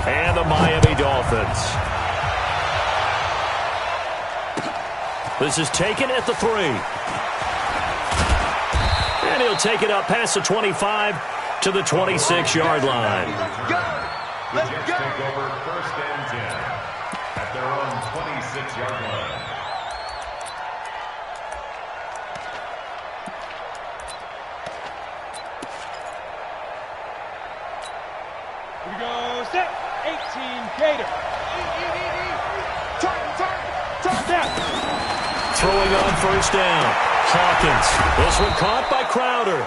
and the Miami Dolphins. This is taken at the 3. And he'll take it up past the 25 to the 26-yard line. Let's go. Take over 1st and 10 at their own 26-yard line. Here we go, set, 18, Gator. Touchdown. Throwing on 1st down. Hawkins. This one caught by Crowder.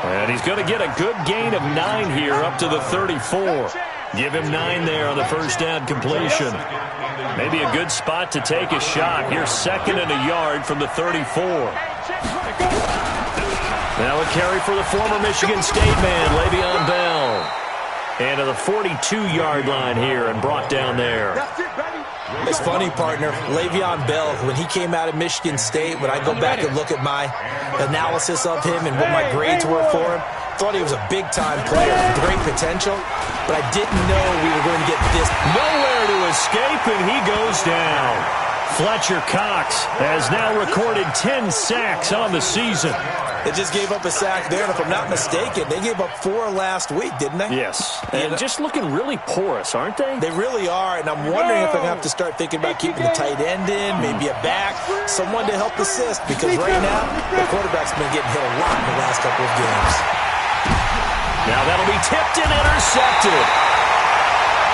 And he's going to get a good gain of 9 here up to the 34. Give him 9 there on the 1st down completion. Maybe a good spot to take a shot. Here's 2nd and a yard from the 34. Now a carry for the former Michigan State man, Le'Veon Bell. And to the 42-yard line here and brought down there. It's funny, partner. Le'Veon Bell, when he came out of Michigan State, when I go back and look at my analysis of him and what my grades were for him, thought he was a big-time player, great potential, but I didn't know we were going to get this. Nowhere to escape, and he goes down. Fletcher Cox has now recorded 10 sacks on the season. They just gave up a sack there, and if I'm not mistaken, they gave up 4 last week, didn't they? Yes, and just looking really porous, aren't they? They really are, and I'm wondering if I'm going to have to start thinking about keeping the tight end in, maybe a back, someone to help assist, because right now, the quarterback's been getting hit a lot in the last couple of games. Now that'll be tipped and intercepted.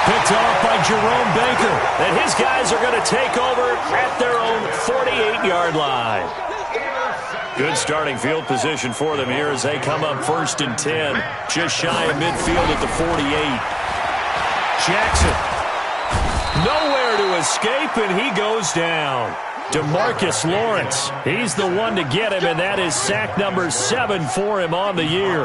Picked off by Jerome Baker, and his guys are going to take over at their own 48-yard line. Good starting field position for them here as they come up 1st and 10. Just shy of midfield at the 48. Jackson. Nowhere to escape, and he goes down. DeMarcus Lawrence. He's the one to get him, and that is sack number 7 for him on the year.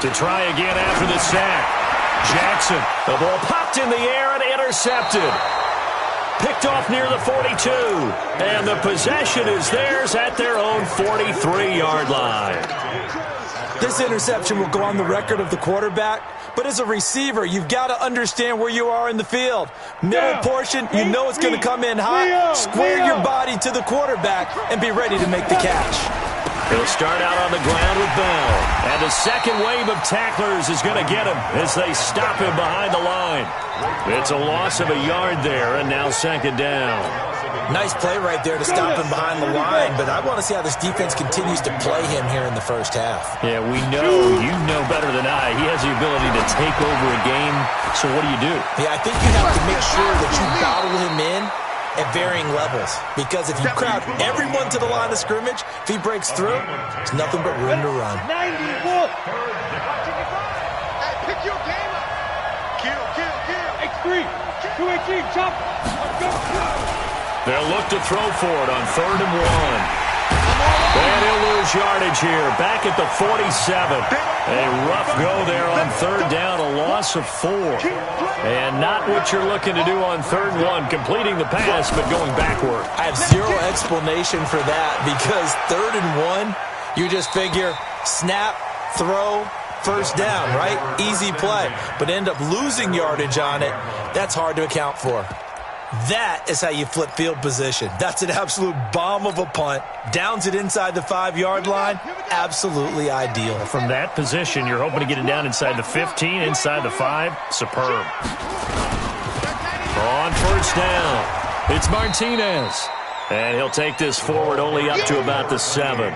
To try again after the sack. Jackson, the ball popped in the air and intercepted. Picked off near the 42. And the possession is theirs at their own 43-yard line. This interception will go on the record of the quarterback, but as a receiver, you've got to understand where you are in the field. Middle portion, you know it's going to come in hot. Square your body to the quarterback and be ready to make the catch. He'll start out on the ground with Bell. And the second wave of tacklers is going to get him as they stop him behind the line. It's a loss of a yard there, and now 2nd down. Nice play right there to stop him behind the line, but I want to see how this defense continues to play him here in the 1st half. Yeah, we know, you know better than I, he has the ability to take over a game, so what do? Yeah, I think you have to make sure that you bottle him in at varying levels, because if you crowd everyone to the line of scrimmage, if he breaks through, there's nothing but room to run. 91. Pick your game up. Kill. X3. 218. Chop. They'll look to throw for it on 3rd and 1. And he'll lose yardage here, back at the 47. A rough go there on 3rd down, a loss of 4. And not what you're looking to do on 3rd and 1, completing the pass, but going backward. I have zero explanation for that, because 3rd and 1, you just figure snap, throw, 1st down, right? Easy play. But end up losing yardage on it. That's hard to account for. That is how you flip field position. That's an absolute bomb of a punt. Downs it inside the 5-yard line. Absolutely ideal. From that position, you're hoping to get it down inside the 15, inside the 5. Superb. On 1st down, it's Martinez. And he'll take this forward only up to about the 7.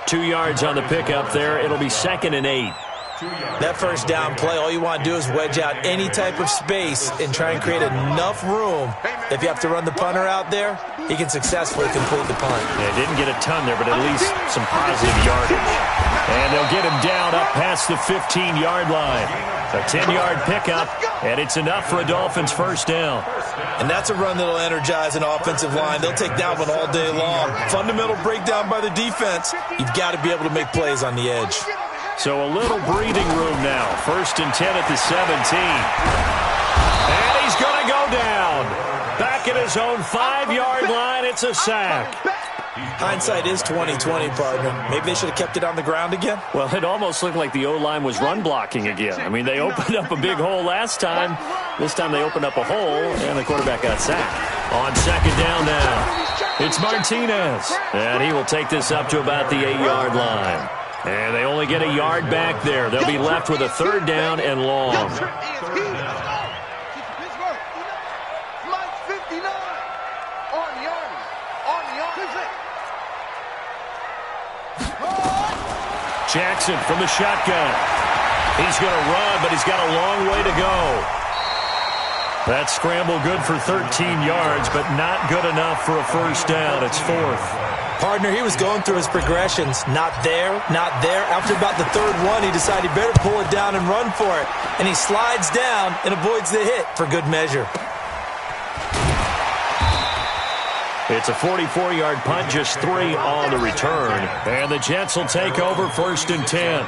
2 yards on the pickup there. It'll be 2nd and 8. That 1st down play, all you want to do is wedge out any type of space and try and create enough room. If you have to run the punter out there, he can successfully complete the punt. Yeah, didn't get a ton there, but at least some positive yardage. And they'll get him down up past the 15-yard line. A 10-yard pickup, and it's enough for a Dolphins 1st down. And that's a run that'll energize an offensive line. They'll take that one all day long. Fundamental breakdown by the defense. You've got to be able to make plays on the edge. So a little breathing room now. 1st and 10 at the 17. And he's going to go down. Back at his own 5-yard line, it's a sack. Hindsight is 20/20, partner. Maybe they should have kept it on the ground again. Well, it almost looked like the O-line was run blocking again. I mean, they opened up a big hole last time. This time they opened up a hole, and the quarterback got sacked. On second down now, it's Martinez. And he will take this up to about the 8-yard line. And they only get a yard back there. They'll be left with a third down and long. Jackson from the shotgun. He's going to run, but he's got a long way to go. That scramble good for 13 yards, but not good enough for a first down. It's fourth. Partner, he was going through his progressions. Not there, not there. After about the third one, he decided he better pull it down and run for it. And he slides down and avoids the hit for good measure. It's a 44-yard punt, just 3 on the return. And the Jets will take over first and 10.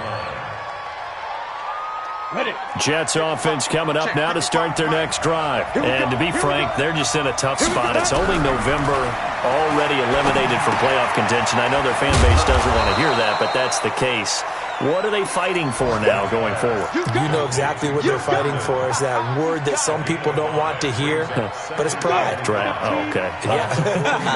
Jets offense coming up now to start their next drive. And to be frank, they're just in a tough spot. It's only November, already eliminated from playoff contention. I know their fan base doesn't want to hear that, but that's the case. What are they fighting for now going forward? You know exactly what they're fighting for. Is that word that some people don't want to hear, but it's pride. Draft. Oh, okay. Yeah.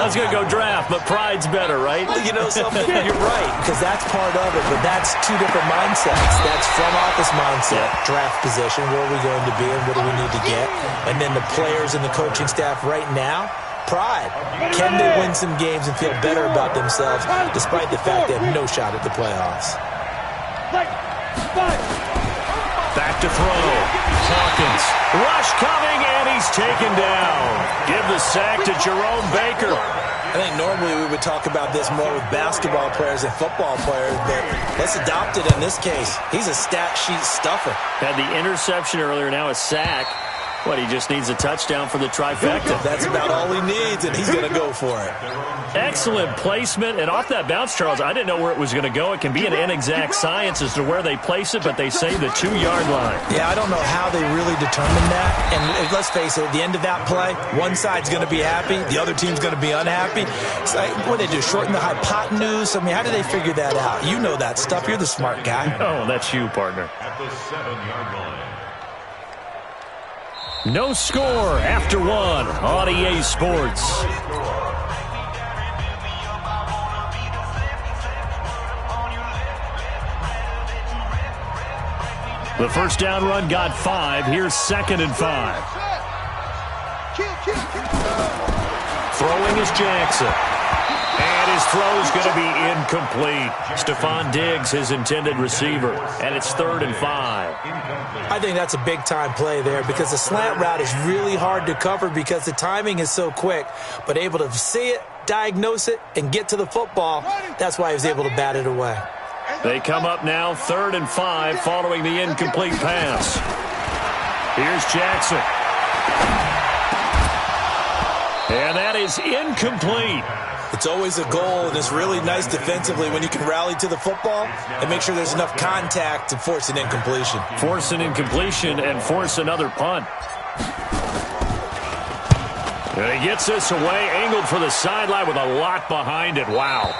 I was going to go draft, but pride's better, right? You know something? You're right, because that's part of it, but that's two different mindsets. That's front office mindset, draft position, where are we going to be and what do we need to get? And then the players and the coaching staff right now, pride. Can they win some games and feel better about themselves despite the fact they have no shot at the playoffs? Back to throw. Hawkins. Rush coming, and he's taken down. Give the sack to Jerome Baker. I think normally we would talk about this more with basketball players and football players, but let's adopt it in this case. He's a stat sheet stuffer. Had the interception earlier, now a sack. What, he just needs a touchdown for the trifecta. That's about all he needs, and he's going to go for it. Excellent placement, and off that bounce, Charles, I didn't know where it was going to go. It can be an inexact science as to where they place it, but they say the 2-yard line. Yeah, I don't know how they really determine that. And let's face it, at the end of that play, one side's going to be happy, the other team's going to be unhappy. It's like, what do they do, shorten the hypotenuse? I mean, how do they figure that out? You know that stuff. You're the smart guy. Oh, that's you, partner. At the 7-yard line. No score after 1 on EA Sports. The first down run got 5. Here's 2nd and 5. Throwing is Jackson. And his throw is going to be incomplete. Stephon Diggs, his intended receiver. And it's 3rd and 5. I think that's a big-time play there because the slant route is really hard to cover because the timing is so quick. But able to see it, diagnose it, and get to the football, that's why he was able to bat it away. They come up now 3rd and 5 following the incomplete pass. Here's Jackson. And that is incomplete. It's always a goal, and it's really nice defensively when you can rally to the football and make sure there's enough contact to force an incompletion. Force an incompletion and force another punt. And he gets this away, angled for the sideline with a lot behind it. Wow.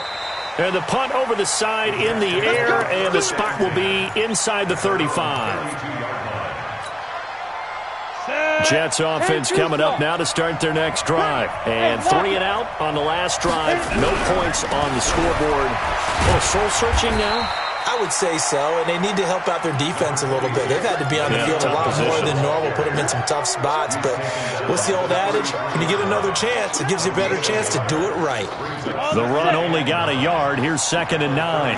And the punt over the side in the air, and the spot will be inside the 35. Jets offense coming up now to start their next drive. And 3 and out on the last drive. No points on the scoreboard. A little soul-searching now? I would say so, and they need to help out their defense a little bit. They've had to be on the field a lot more than normal, put them in some tough spots. But what's the old adage? When you get another chance, it gives you a better chance to do it right. The run only got a yard. Here's 2nd and 9.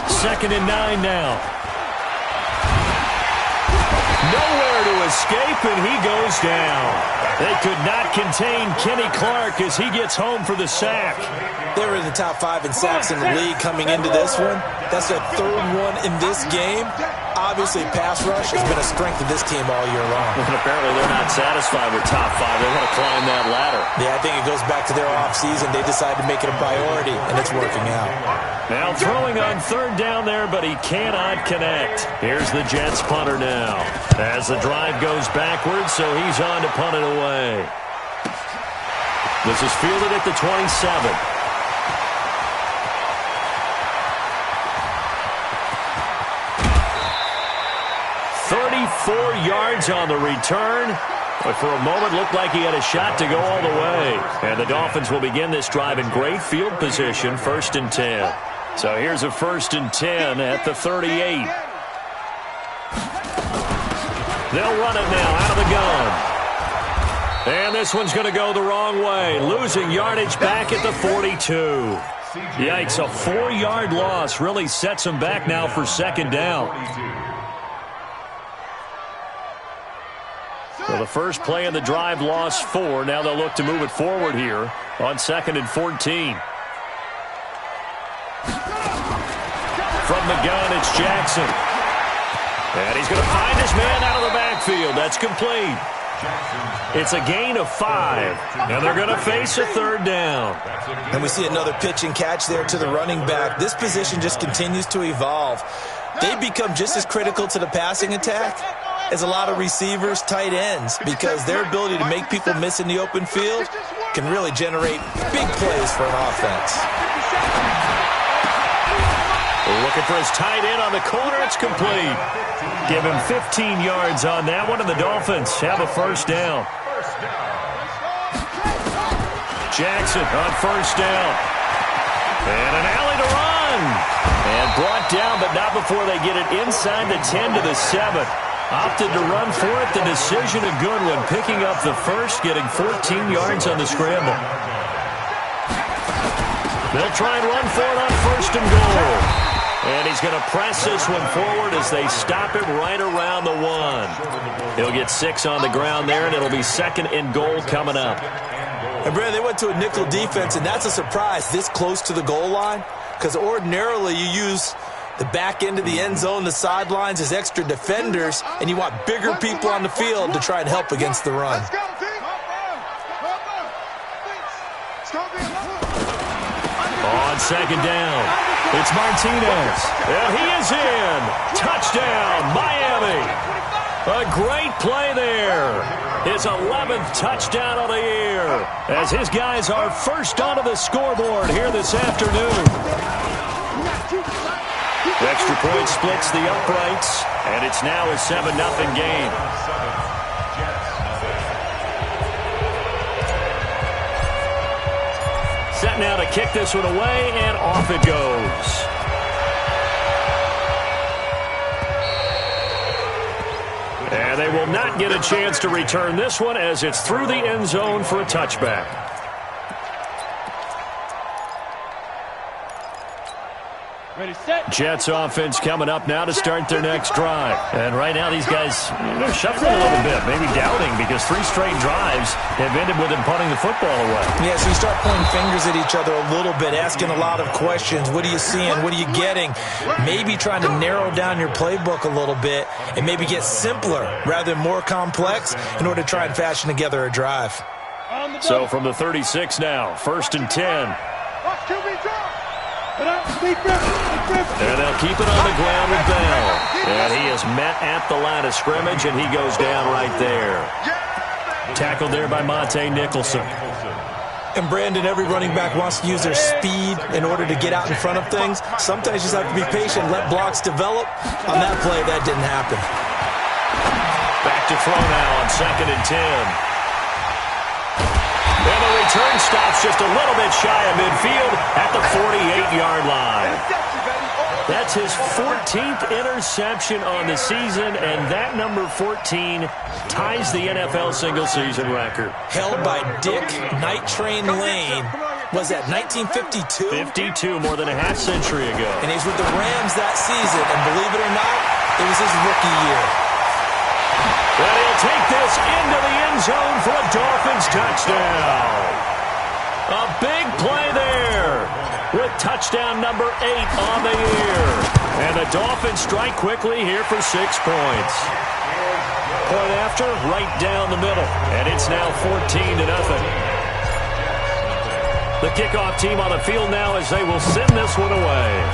2nd and 9 now. Nowhere to escape, and he goes down. They could not contain Kenny Clark as he gets home for the sack. They were in the top 5 in sacks in the league coming into this one. That's their 3rd one in this game. Obviously, pass rush has been a strength of this team all year long. And apparently they're not satisfied with top 5. They want to climb that ladder. Yeah, I think it goes back to their offseason. They decided to make it a priority, and it's working out. Now throwing on 3rd down there, but he cannot connect. Here's the Jets punter now. As the drive goes backwards, so he's on to punt it away. This is fielded at the 27. Yards on the return, but for a moment looked like he had a shot to go all the way. And the Dolphins will begin this drive in great field position, 1st and 10. So here's a 1st and 10 at the 38. They'll run it now out of the gun. And this one's going to go the wrong way, losing yardage back at the 42. Yikes, a 4-yard loss really sets them back now for 2nd down. So the first play of the drive lost 4. Now they'll look to move it forward here on 2nd and 14. From the gun, it's Jackson. And he's going to find his man out of the backfield. That's complete. It's a gain of 5. And they're going to face a 3rd down. And we see another pitch and catch there to the running back. This position just continues to evolve. They become just as critical to the passing attack as a lot of receivers, tight ends, because their ability to make people miss in the open field can really generate big plays for an offense. Looking for his tight end on the corner. It's complete. Give him 15 yards on that one, and the Dolphins have a 1st down. Jackson on 1st down. And an alley to run. And brought down, but not before they get it inside the 10 to the 7. Opted to run for it. The decision a good one. Picking up the 1st, getting 14 yards on the scramble. They'll try and run for it on 1st and goal. And he's going to press this one forward as they stop him right around the 1. He'll get 6 on the ground there, and it'll be 2nd and goal coming up. And, Brad, they went to a nickel defense, and that's a surprise this close to the goal line, because ordinarily you use the back end of the end zone, the sidelines as extra defenders, and you want bigger people on the field to try and help against the run. On 2nd down, it's Martinez. Well, he is in. Touchdown, Miami. A great play there. His 11th touchdown of the year as his guys are first onto the scoreboard here this afternoon. The extra point splits the uprights, and it's now a 7-0 game. Set now to kick this one away, and off it goes. And they will not get a chance to return this one as it's through the end zone for a touchback. Jets offense coming up now to start their next drive. And right now these guys, they're shuffling a little bit, maybe doubting, because 3 straight drives have ended with them punting the football away. Yeah, so you start pointing fingers at each other a little bit, asking a lot of questions. What are you seeing? What are you getting? Maybe trying to narrow down your playbook a little bit and maybe get simpler rather than more complex in order to try and fashion together a drive. So from the 36 now, 1st and 10. And they'll keep it on the ground with Bell. And he is met at the line of scrimmage, and he goes down right there. Tackled there by Monte Nicholson. And, Brandon, every running back wants to use their speed in order to get out in front of things. Sometimes you just have to be patient, let blocks develop. On that play, that didn't happen. Back to throw now on 2nd and 10. And the return stops just a little bit shy of midfield at the 48-yard line. That's his 14th interception on the season, and that number 14 ties the NFL single-season record. Held by Dick Night Train Lane. Was that 1952? 52, more than a half-century ago. And he's with the Rams that season, and believe it or not, it was his rookie year. And he'll take this into the end zone for a Dolphins touchdown. A big play there with touchdown number 8 on the year. And the Dolphins strike quickly here for 6 points. Point after, right down the middle. And it's now 14-0. The kickoff team on the field now as they will send this one away.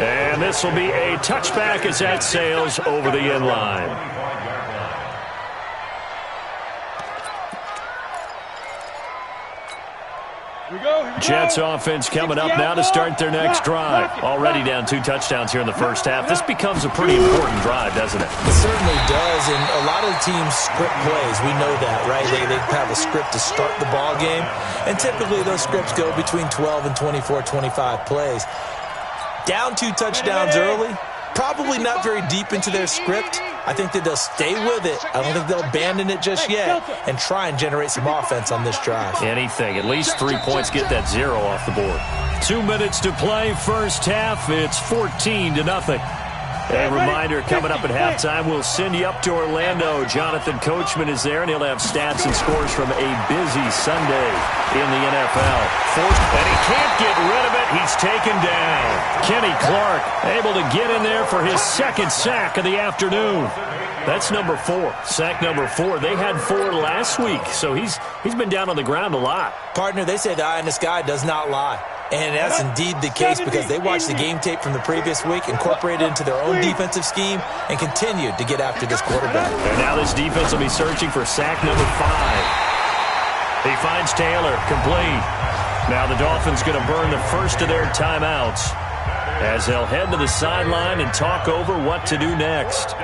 And this will be a touchback as that sails over the end line. Jets offense coming up now to start their next drive. Already down 2 touchdowns here in the first half. This becomes a pretty important drive, doesn't it? It certainly does, and a lot of the teams script plays. We know that, right? They have a script to start the ball game, and typically those scripts go between 12 and 24, 25 plays. Down 2 touchdowns early, probably not very deep into their script. I think that they'll stay with it. I don't think they'll abandon it just yet and try and generate some offense on this drive. Anything. At least 3 points, get that 0 off the board. 2 minutes to play. First half, it's 14-0. A reminder, coming up at halftime, we'll send you up to Orlando. Jonathan Coachman is there, and he'll have stats and scores from a busy Sunday in the NFL. And he can't get rid of it. He's taken down. Kenny Clark able to get in there for his second sack of the afternoon. That's number 4. Sack number 4. They had 4 last week, so he's been down on the ground a lot. Partner, they say the eye in the sky does not lie. And that's indeed the case because they watched the game tape from the previous week, incorporated it into their own defensive scheme, and continued to get after this quarterback. And now this defense will be searching for sack number 5. He finds Taylor, complete. Now the Dolphins going to burn the first of their timeouts as they'll head to the sideline and talk over what to do next.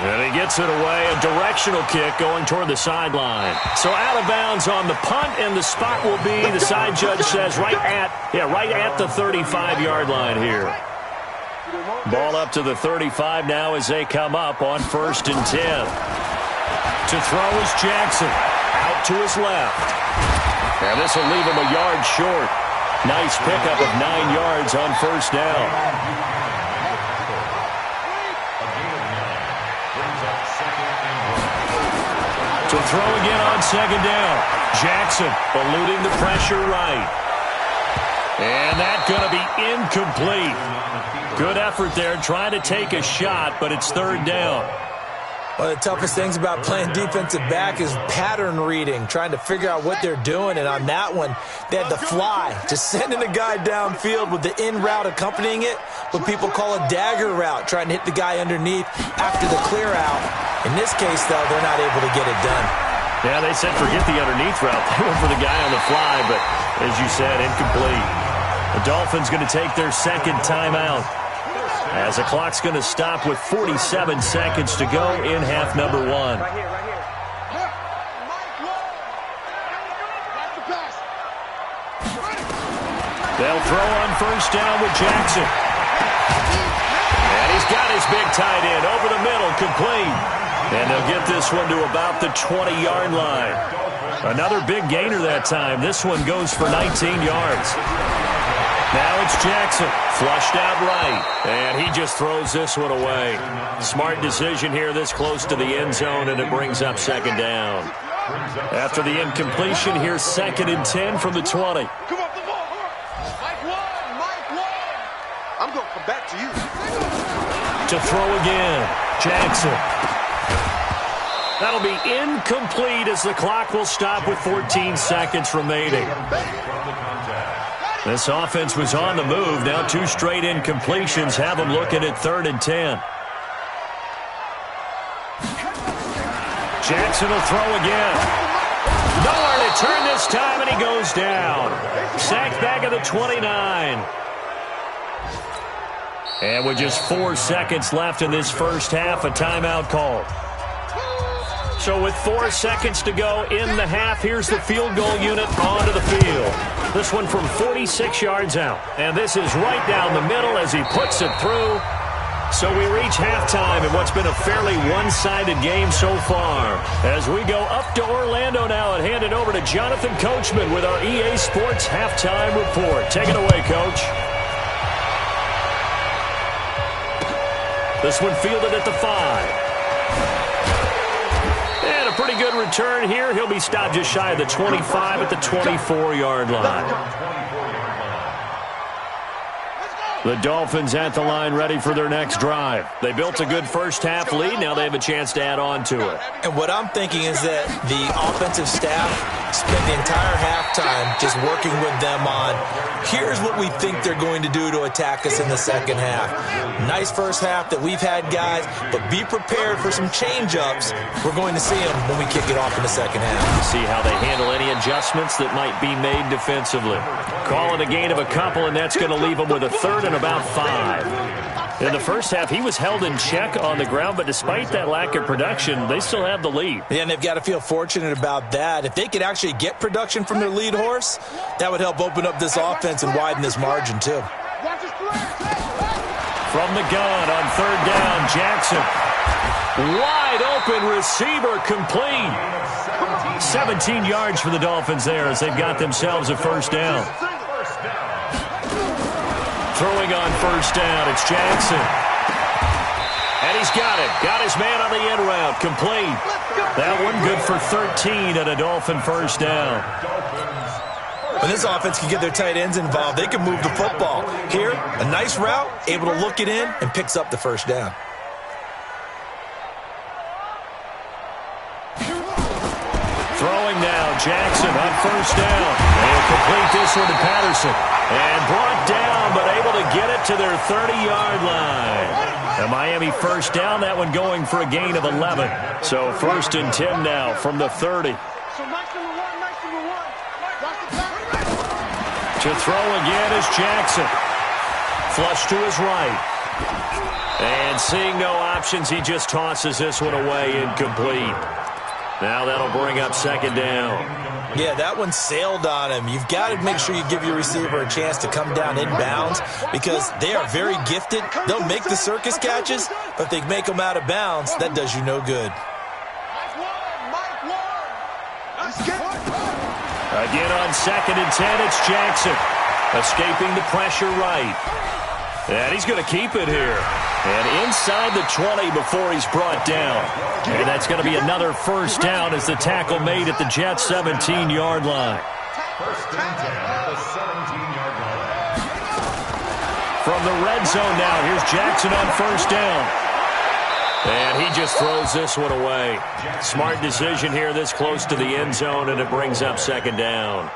And he gets it away, a directional kick going toward the sideline. So out of bounds on the punt, and the spot will be, the side judge says, right at the 35-yard line here. Ball up to the 35 now as they come up on 1st and 10. To throw is Jackson. Out to his left. And this will leave him a yard short. Nice pickup of 9 yards on 1st down. To throw again on 2nd down. Jackson eluding the pressure right. And that's going to be incomplete. Good effort there trying to take a shot, but it's 3rd down. One of the toughest things about playing defensive back is pattern reading, trying to figure out what they're doing. And on that one, they had to fly, just sending a guy downfield with the in route accompanying it, what people call a dagger route, trying to hit the guy underneath after the clear out. In this case, though, they're not able to get it done. Yeah, they said forget the underneath route. They went for the guy on the fly, but as you said, incomplete. The Dolphins going to take their 2nd timeout as the clock's going to stop with 47 seconds to go in half number 1. They'll throw on 1st down with Jackson. And he's got his big tight end over the middle, complete. And they'll get this one to about the 20-yard line. Another big gainer that time. This one goes for 19 yards. Now it's Jackson, flushed out right, and he just throws this one away. Smart decision here this close to the end zone, and it brings up 2nd down. After the incompletion, here's 2nd and 10 from the 20. Come on, the ball. Mike one. I'm going to come back to you. To throw again, Jackson. That'll be incomplete as the clock will stop with 14 seconds remaining. This offense was on the move. Now 2 straight incompletions have them looking at 3rd and 10. Jackson will throw again. Nowhere to turn this time, and he goes down. Sacked back at the 29. And with just 4 seconds left in this first half, a timeout call. So with 4 seconds to go in the half, here's the field goal unit onto the field. This one from 46 yards out. And this is right down the middle as he puts it through. So we reach halftime in what's been a fairly one-sided game so far. As we go up to Orlando now and hand it over to Jonathan Coachman with our EA Sports Halftime Report. Take it away, Coach. This one fielded at the 5. And a pretty good return here. He'll be stopped just shy of the 25 at the 24-yard line. The Dolphins at the line ready for their next drive. They built a good first-half lead. Now they have a chance to add on to it. And what I'm thinking is that the offensive staff spent the entire halftime just working with them on, here's what we think they're going to do to attack us in the second half. Nice first half that we've had, guys, but be prepared for some change-ups. We're going to see them when we kick it off in the second half. See how they handle any adjustments that might be made defensively. Call it a gain of a couple, and that's going to leave them with a third and about 5. In the first half, he was held in check on the ground, but despite that lack of production, they still have the lead. Yeah, and they've got to feel fortunate about that. If they could actually get production from their lead horse, that would help open up this offense and widen this margin, too. From the gun on third down, Jackson. Wide open receiver, complete. 17 yards for the Dolphins there as they've got themselves a first down. Throwing on first down, it's Jackson. And he's got it. Got his man on the end route, complete. That one good for 13 and a Dolphin first down. When this offense can get their tight ends involved, they can move the football. Here, a nice route, able to look it in, and picks up the first down. Throwing now, Jackson on first down. They'll complete this one to Patterson. And brought down, but able to get it to their 30-yard line. A Miami first down, that one going for a gain of 11. So first and 10 now from the 30. To throw again is Jackson. Flush to his right. And seeing no options, he just tosses this one away, incomplete. Now that'll bring up second down. Yeah, that one sailed on him. You've got to make sure you give your receiver a chance to come down inbounds because they are very gifted. They'll make the circus catches, but if they make them out of bounds, that does you no good. Again on second and 10, it's Jackson. Escaping the pressure right. And he's going to keep it here. And inside the 20 before he's brought down. And that's going to be another first down as the tackle made at the Jets' 17-yard line. First and 10 at the 17-yard line. From the red zone now, here's Jackson on first down. And he just throws this one away. Smart decision here this close to the end zone, and it brings up second down.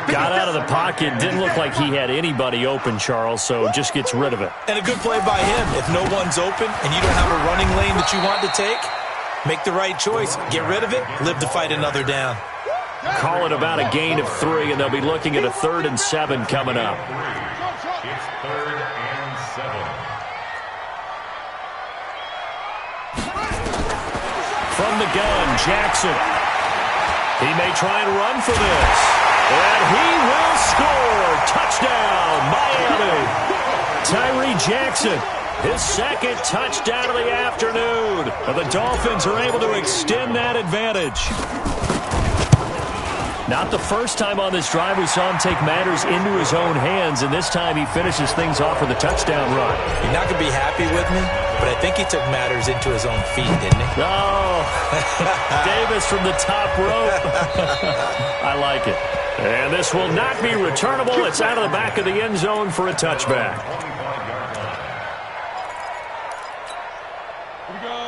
Got out of the pocket. Didn't look like he had anybody open, Charles, so just gets rid of it. And a good play by him. If no one's open and you don't have a running lane that you want to take, make the right choice. Get rid of it. Live to fight another down. Call it about a gain of 3, and they'll be looking at a 3rd and 7 coming up. It's 3rd and 7. From the gun, Jackson. He may try and run for this. And he will score. Touchdown, Miami. Tyree Jackson, his second touchdown of the afternoon. And the Dolphins are able to extend that advantage. Not the first time on this drive we saw him take matters into his own hands, and this time he finishes things off with a touchdown run. You're not going to be happy with me, but I think he took matters into his own feet, didn't he? Oh, Davis from the top rope. I like it. And this will not be returnable. It's out of the back of the end zone for a touchback.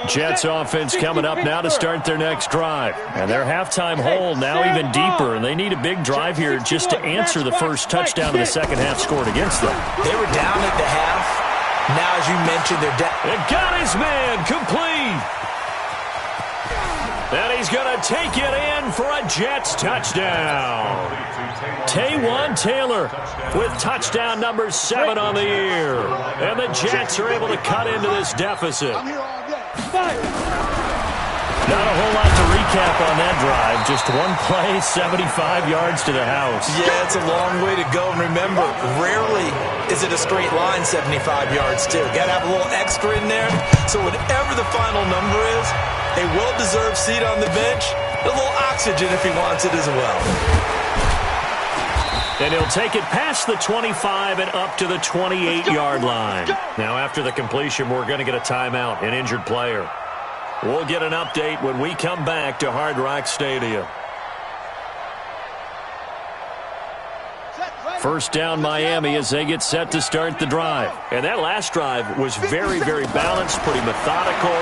Jets offense coming up now to start their next drive. And their halftime hole now even deeper. And they need a big drive here just to answer the first touchdown of the second half scored against them. They were down at the half. Now, as you mentioned, they're down. And got his man complete. And he's going to take it in for a Jets touchdown. Taywan Taylor with touchdown number 7 on the year. And the Jets are able to cut into this deficit. Not a whole lot to recap on that drive. Just one play, 75 yards to the house. Yeah, it's a long way to go. And remember, rarely is it a straight line 75 yards, too. Got to have a little extra in there. So whatever the final number is, a well-deserved seat on the bench, a little oxygen if he wants it as well. And he'll take it past the 25 and up to the 28-yard line. Now, after the completion, we're going to get a timeout, an injured player. We'll get an update when we come back to Hard Rock Stadium. First down Miami as they get set to start the drive. And that last drive was very, very balanced, pretty methodical.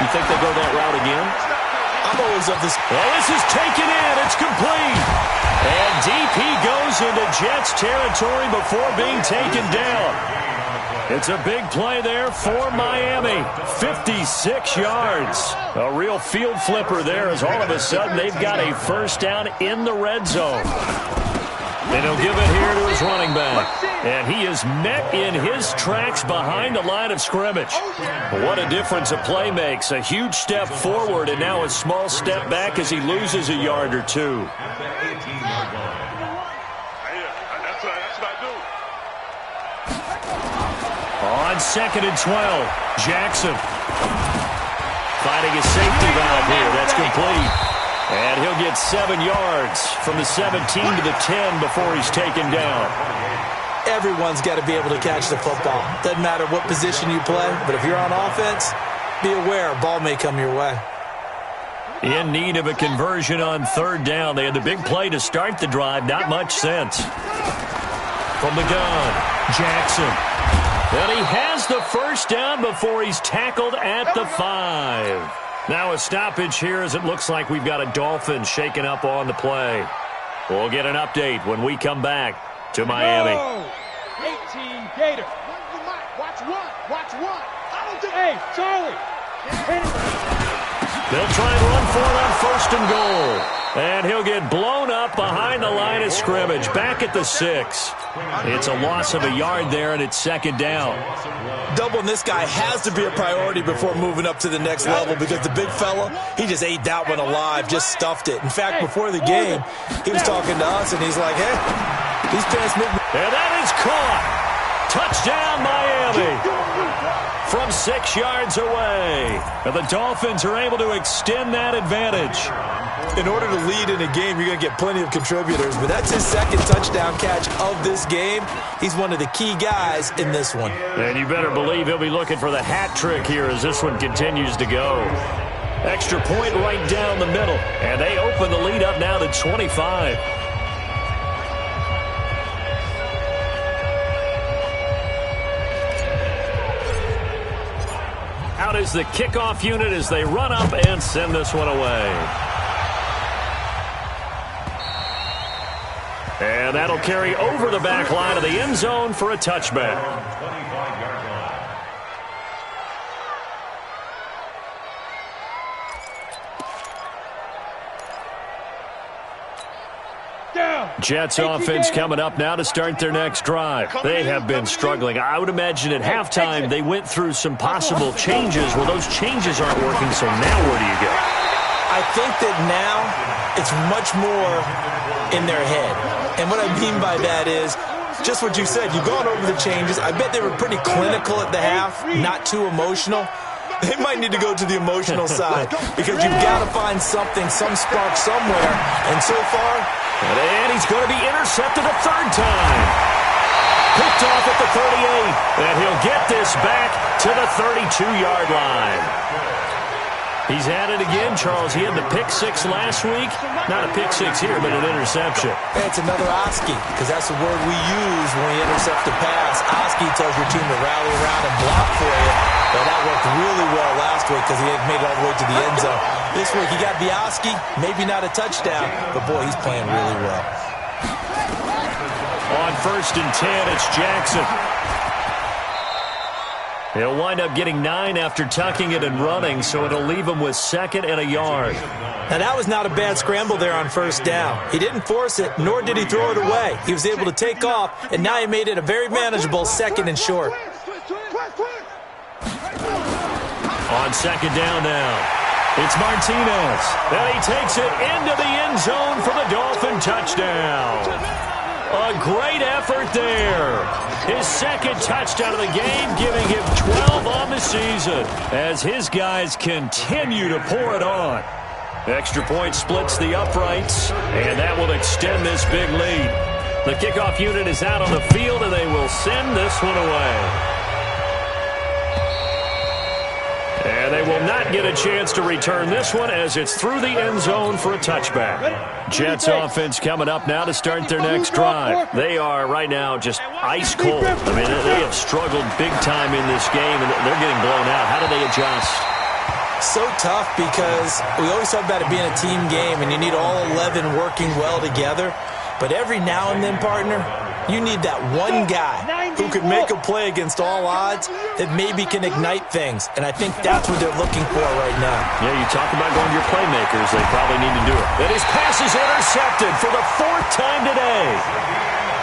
You think they'll go that route again? I'm always of this. Well, this is taken in. It's complete. And DP goes into Jets territory before being taken down. It's a big play there for Miami. 56 yards. A real field flipper there as all of a sudden they've got a first down in the red zone. And he'll give it here to his running back. And he is met in his tracks behind the line of scrimmage. What a difference a play makes. A huge step forward and now a small step back as he loses a yard or two. On 2nd and 12, Jackson fighting a safety valve here. That's complete. And he'll get 7 yards from the 17 to the 10 before he's taken down. Everyone's got to be able to catch the football. Doesn't matter what position you play, but if you're on offense, be aware a ball may come your way. In need of a conversion on 3rd down. They had the big play to start the drive. Not much sense. From the gun, Jackson. And he has the first down before he's tackled at the 5. Now a stoppage here as it looks like we've got a Dolphin shaken up on the play. We'll get an update when we come back to Miami. 18 Gator. Watch one. Hey, Charlie. They'll try and run for it on 1st and goal. And he'll get blown up behind the line of scrimmage. Back at the 6. It's a loss of a yard there, and it's 2nd down. Doubling this guy has to be a priority before moving up to the next level because the big fella, he just ate that one alive, just stuffed it. In fact, before the game, he was talking to us, and he's like, hey, these pants make me. And that is caught. Touchdown, Miami. From 6 yards away. And the Dolphins are able to extend that advantage. In order to lead in a game, you're going to get plenty of contributors, but that's his 2nd touchdown catch of this game. He's one of the key guys in this one. And you better believe he'll be looking for the hat trick here as this one continues to go. Extra point right down the middle, and they open the lead up now to 25. Out is the kickoff unit as they run up and send this one away. And that'll carry over the back line of the end zone for a touchback. Jets offense coming up now to start their next drive. They have been struggling. I would imagine at halftime they went through some possible changes. Well, those changes aren't working, so now where do you go? I think that now it's much more in their head. And what I mean by that is just what you said. You've gone over the changes. I bet they were pretty clinical at the half, not too emotional. They might need to go to the emotional side because you've got to find something, some spark somewhere. And so far, and he's going to be intercepted a 3rd time. Picked off at the 38, and he'll get this back to the 32-yard line. He's at it again, Charles. He had the pick 6 last week. Not a pick 6 here, but an interception. It's another Oski, because that's the word we use when we intercept a pass. Oski tells your team to rally around and block for you. But that worked really well last week because he had made it all the way to the end zone. This week he got the Oski, maybe not a touchdown, but boy, he's playing really well. On 1st and 10, it's Jackson. He'll wind up getting 9 after tucking it and running, so it'll leave him with 2nd and a yard. Now, that was not a bad scramble there on 1st down. He didn't force it, nor did he throw it away. He was able to take off, and now he made it a very manageable 2nd and short. On 2nd down now, it's Martinez. And he takes it into the end zone for the Dolphin touchdown. A great effort there. His 2nd touchdown of the game, giving him 12 on the season as his guys continue to pour it on. Extra point splits the uprights, and that will extend this big lead. The kickoff unit is out on the field, and they will send this one away. And And they will not get a chance to return this one as it's through the end zone for a touchback. Jets offense coming up now to start their next drive. They are right now just ice cold. I mean, they have struggled big time in this game, and they're getting blown out. How do they adjust? So tough because we always talk about it being a team game, and you need all 11 working well together. But every now and then, partner, you need that one guy who can make a play against all odds that maybe can ignite things. And I think that's what they're looking for right now. Yeah, you talk about going to your playmakers. They probably need to do it. And his pass is intercepted for the 4th time today.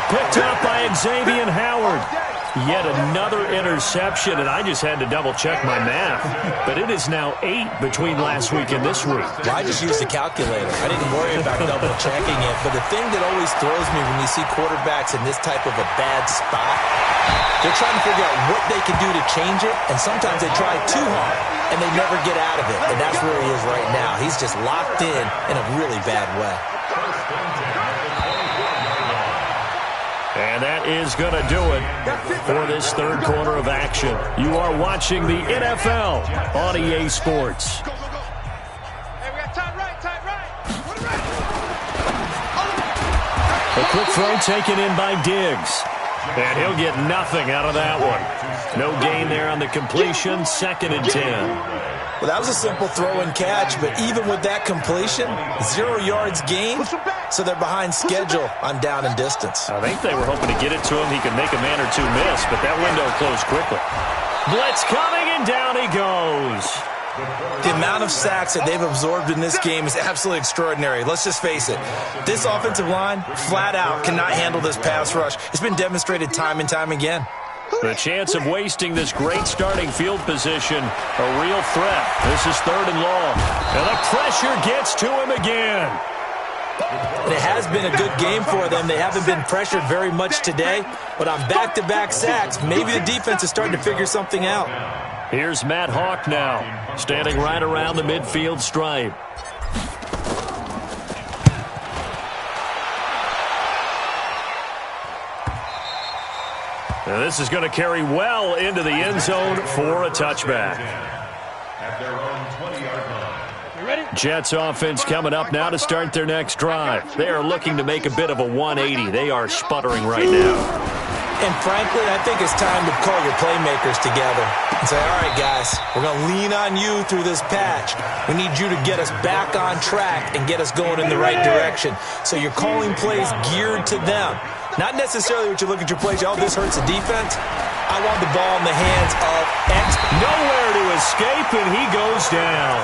Picked up by Xavier Howard. Yet another interception, and I just had to double-check my math. But it is now 8 between last week and this week. Well, I just used a calculator. I didn't worry about double-checking it. But the thing that always throws me when you see quarterbacks in this type of a bad spot, they're trying to figure out what they can do to change it, and sometimes they try too hard, and they never get out of it. And that's where he is right now. He's just locked in a really bad way. And that is going to do it for this third quarter of action. You are watching the NFL on EA Sports. A quick throw taken in by Diggs. And he'll get nothing out of that one. No gain there on the completion. 2nd and 10. Well, that was a simple throw and catch, but even with that completion, 0 yards gained, so they're behind schedule on down and distance. I think they were hoping to get it to him. He could make a man or two miss, but that window closed quickly. Blitz coming, and down he goes. The amount of sacks that they've absorbed in this game is absolutely extraordinary. Let's just face it. This offensive line, flat out, cannot handle this pass rush. It's been demonstrated time and time again. The chance of wasting this great starting field position, a real threat. This is 3rd and long. And the pressure gets to him again. And it has been a good game for them. They haven't been pressured very much today. But on back-to-back sacks, maybe the defense is starting to figure something out. Here's Matt Hawk now, standing right around the midfield stripe. And this is going to carry well into the end zone for a touchback. At their own 20-yard line. Jets offense coming up now to start their next drive. They are looking to make a bit of a 180. They are sputtering right now. And frankly, I think it's time to call your playmakers together and say, all right, guys, we're going to lean on you through this patch. We need you to get us back on track and get us going in the right direction. So you're calling plays geared to them. Not necessarily what you look at your plays, oh, this hurts the defense. I want the ball in the hands of X. Nowhere to escape, and he goes down.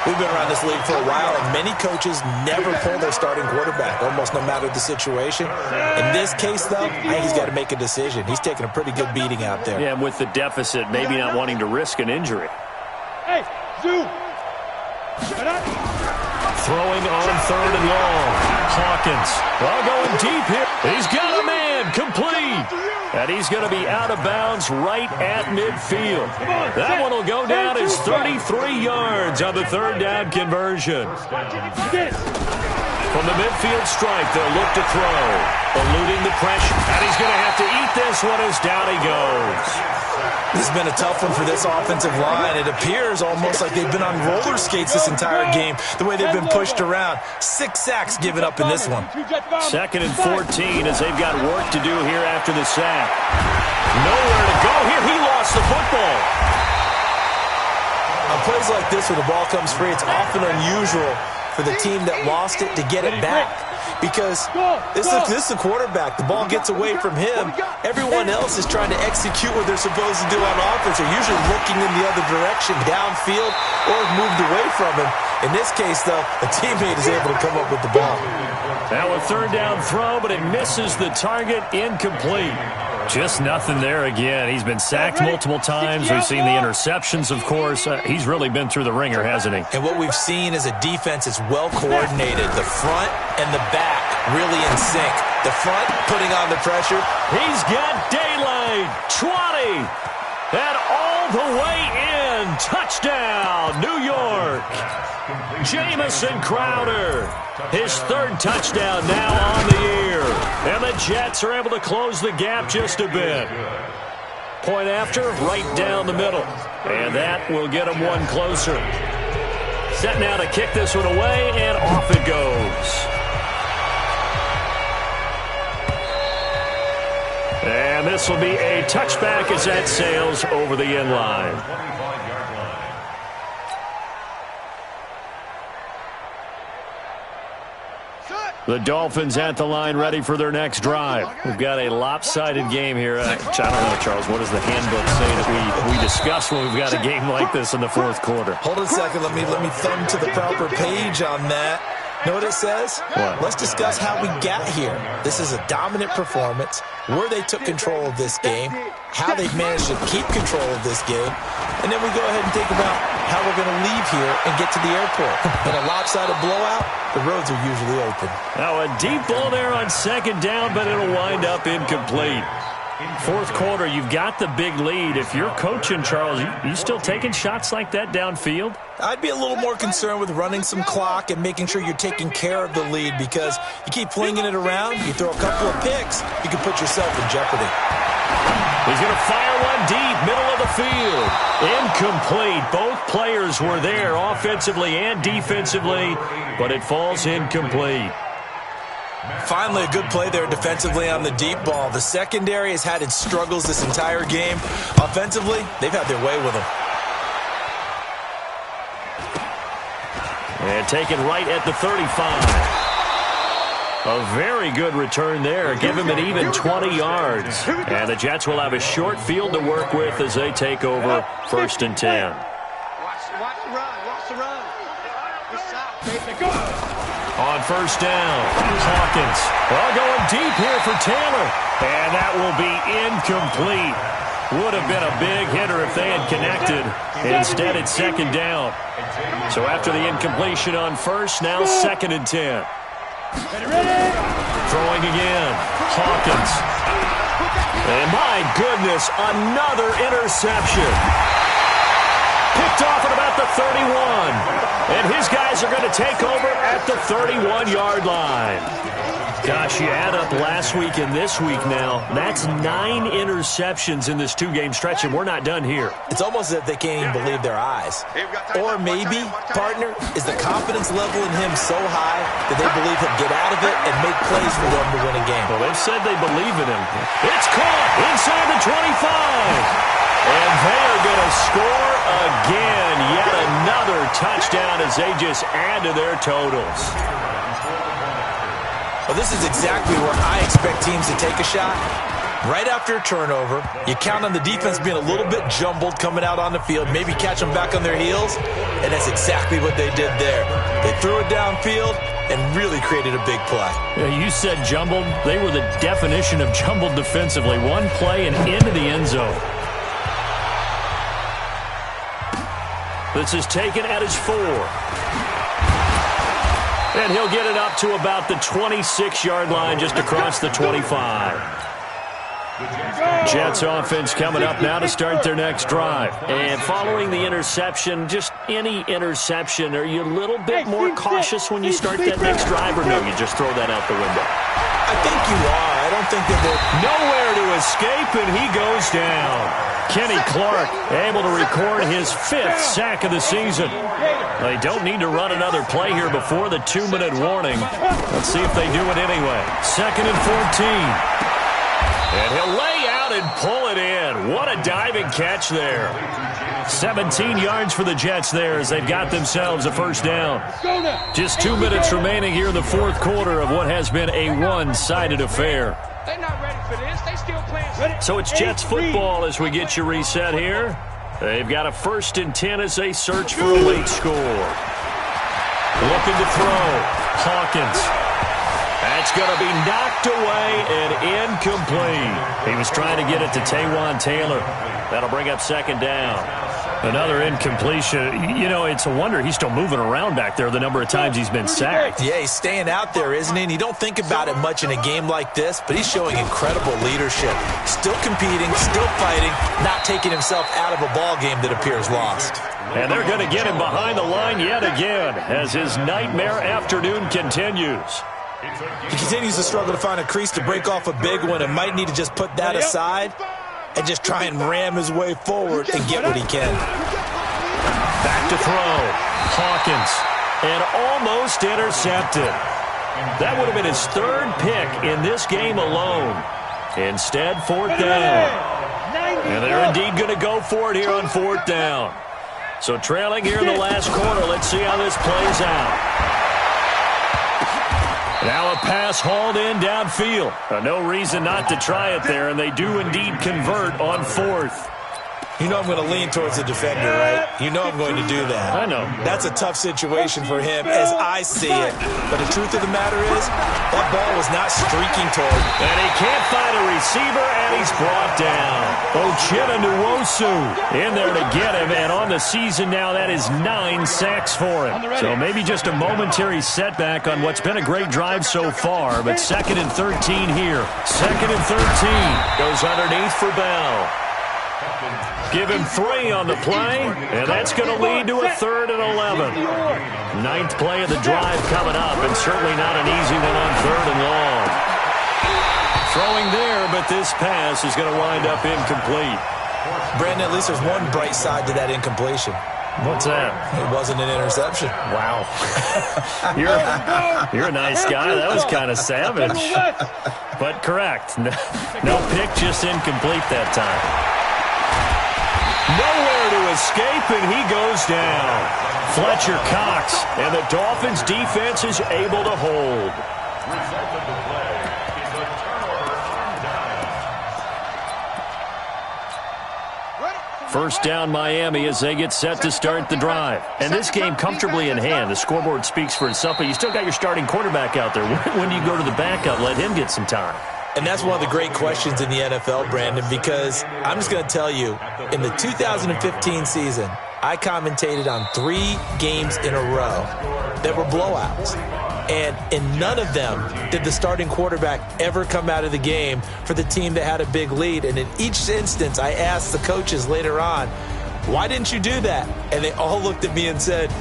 We've been around this league for a while, and many coaches never pull their starting quarterback, almost no matter the situation. In this case, though, I think he's got to make a decision. He's taking a pretty good beating out there. Yeah, and with the deficit, maybe not wanting to risk an injury. Hey, Zoo! Shut up! Throwing on 3rd and long. Hawkins, well, going deep here. He's got a man, complete. And he's going to be out of bounds right at midfield. That one will go down as 33 yards on the 3rd down conversion. From the midfield stripe, they'll look to throw. Eluding the pressure. And he's going to have to eat this one as down he goes. This has been a tough one for this offensive line. It appears almost like they've been on roller skates this entire game, the way they've been pushed around. 6 sacks given up in this one. 2nd and 14 as they've got work to do here after the sack. Nowhere to go here. He lost the football. On plays like this where the ball comes free, it's often unusual for the team that lost it to get it back. Because this is a quarterback. The ball gets away from him. Everyone else is trying to execute what they're supposed to do on offense. They're usually looking in the other direction, downfield, or moved away from him. In this case, though, a teammate is able to come up with the ball. Now a 3rd down throw, but it misses the target, incomplete. Just nothing there again. He's been sacked multiple times. We've seen the interceptions, of course. He's really been through the ringer, hasn't he? And what we've seen is a defense that's well coordinated. The front and the back really in sync. The front putting on the pressure. He's got daylight. 20. And all the way in. Touchdown, New York. Jamison Crowder. His 3rd touchdown now on the year. And the Jets are able to close the gap just a bit. Point after, right down the middle. And that will get them one closer. Set now to kick this one away, and off it goes. And this will be a touchback as that sails over the end line. The Dolphins at the line, ready for their next drive. We've got a lopsided game here. I don't know, Charles, what does the handbook say that we discuss when we've got a game like this in the fourth quarter? Hold on a second. Let me thumb to the proper page on that. Know what it says? What? Let's discuss how we got here. This is a dominant performance, where they took control of this game, how they've managed to keep control of this game, and then we go ahead and think about how we're going to leave here and get to the airport. In a lopsided blowout, the roads are usually open. Now a deep ball there on second down, but it'll wind up incomplete. Fourth quarter, you've got the big lead. If you're coaching, Charles, you still taking shots like that downfield? I'd be a little more concerned with running some clock and making sure you're taking care of the lead, because you keep flinging it around, you throw a couple of picks, you can put yourself in jeopardy. He's going to fire one deep, middle of the field. Incomplete. Both players were there offensively and defensively, but it falls incomplete. Finally, a good play there defensively on the deep ball. The secondary has had its struggles this entire game. Offensively, they've had their way with them. And taken right at the 35. A very good return there. Give him an even 20 yards. And the Jets will have a short field to work with as they take over 1st and 10. Watch the run. Watch the run. This side, baby. On 1st down, Hawkins. Well, going deep here for Taylor. And that will be incomplete. Would have been a big hitter if they had connected. Instead, it's 2nd down. So after the incompletion on 1st, now 2nd and 10. Throwing again, Hawkins. And my goodness, another interception. Picked off at about the 31. And his guys are going to take over at the 31-yard line. Gosh, you add up last week and this week now, that's 9 interceptions in this 2-game stretch, and we're not done here. It's almost as if they can't even believe their eyes. Or maybe, partner, is the confidence level in him so high that they believe he'll get out of it and make plays for them to win a game. Well, they've said they believe in him. It's caught inside the 25. And they are going to score again. Yet another touchdown as they just add to their totals. Well, this is exactly where I expect teams to take a shot. Right after a turnover, you count on the defense being a little bit jumbled coming out on the field, maybe catch them back on their heels, and that's exactly what they did there. They threw it downfield and really created a big play. Yeah, you said jumbled. They were the definition of jumbled defensively. One play and into the end zone. This is taken at his 4. And he'll get it up to about the 26-yard line, just across the 25. Jets offense coming up now to start their next drive. And following the interception, just any interception, are you a little bit more cautious when you start that next drive, or no, you just throw that out the window? I think you are. I don't think that they're nowhere to escape, and he goes down. Kenny Clark able to record his 5th sack of the season. They don't need to run another play here before the 2-minute warning. Let's see if they do it anyway. 2nd and 14. And he'll lay out and pull it in. What a diving catch there. 17 yards for the Jets there as they've got themselves a 1st down. Just 2 minutes remaining here in the fourth quarter of what has been a one-sided affair. They're not ready for this. They still playing. So it's Jets football as we get you reset here. They've got a 1st and 10 as they search for a late score. Looking to throw. Hawkins. That's going to be knocked away and incomplete. He was trying to get it to Taywan Taylor. That'll bring up 2nd down. Another incompletion. You know, it's a wonder he's still moving around back there the number of times he's been sacked. Yeah, he's staying out there, isn't he? And you don't think about it much in a game like this, but he's showing incredible leadership. Still competing, still fighting, not taking himself out of a ball game that appears lost. And they're going to get him behind the line yet again as his nightmare afternoon continues. He continues to struggle to find a crease to break off a big one and might need to just put that aside and just try and ram his way forward and get what he can. Back to throw. Hawkins. And almost intercepted. That would have been his third pick in this game alone. Instead, fourth down. And they're indeed going to go for it here on fourth down. So trailing here in the last quarter. Let's see how this plays out. Now a pass hauled in downfield. No reason not to try it there, and they do indeed convert on fourth. You know I'm going to lean towards the defender, right? You know I'm going to do that. I know. That's a tough situation for him as I see it. But the truth of the matter is, that ball was not streaking toward him. And he can't find a receiver, and he's brought down. Ochena Nwosu in there to get him, and on the season now, that is 9 sacks for him. So maybe just a momentary setback on what's been a great drive so far, but 2nd and 13 here. 2nd and 13 goes underneath for Bell. Give him 3 on the play, and that's going to lead to a 3rd and 11. 9th play of the drive coming up, and certainly not an easy one on 3rd and long. Throwing there, but this pass is going to wind up incomplete. Brandon, at least there's one bright side to that incompletion. What's that? It wasn't an interception. Wow. You're a nice guy. That was kind of savage. But correct. No pick, just incomplete that time. Nowhere to escape, and he goes down. Fletcher Cox, and the Dolphins' defense is able to hold. Result of the play is a turnover on down. First down Miami as they get set to start the drive. And this game comfortably in hand. The scoreboard speaks for itself, but you still got your starting quarterback out there. When do you go to the backup? Let him get some time. And that's one of the great questions in the NFL, Brandon, because I'm just going to tell you, in the 2015 season, I commentated on 3 games in a row that were blowouts. And in none of them did the starting quarterback ever come out of the game for the team that had a big lead. And in each instance, I asked the coaches later on, why didn't you do that? And they all looked at me and said,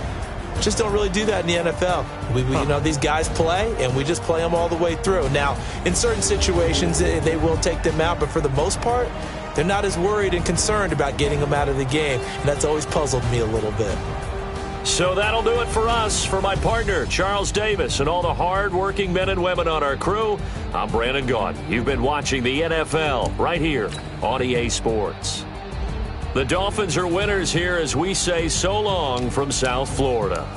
just don't really do that in the NFL. You know, these guys play, and we just play them all the way through. Now, in certain situations, they will take them out, but for the most part, they're not as worried and concerned about getting them out of the game, and that's always puzzled me a little bit. So that'll do it for us. For my partner, Charles Davis, and all the hard-working men and women on our crew, I'm Brandon Gaudin. You've been watching the NFL right here on EA Sports. The Dolphins are winners here as we say so long from South Florida.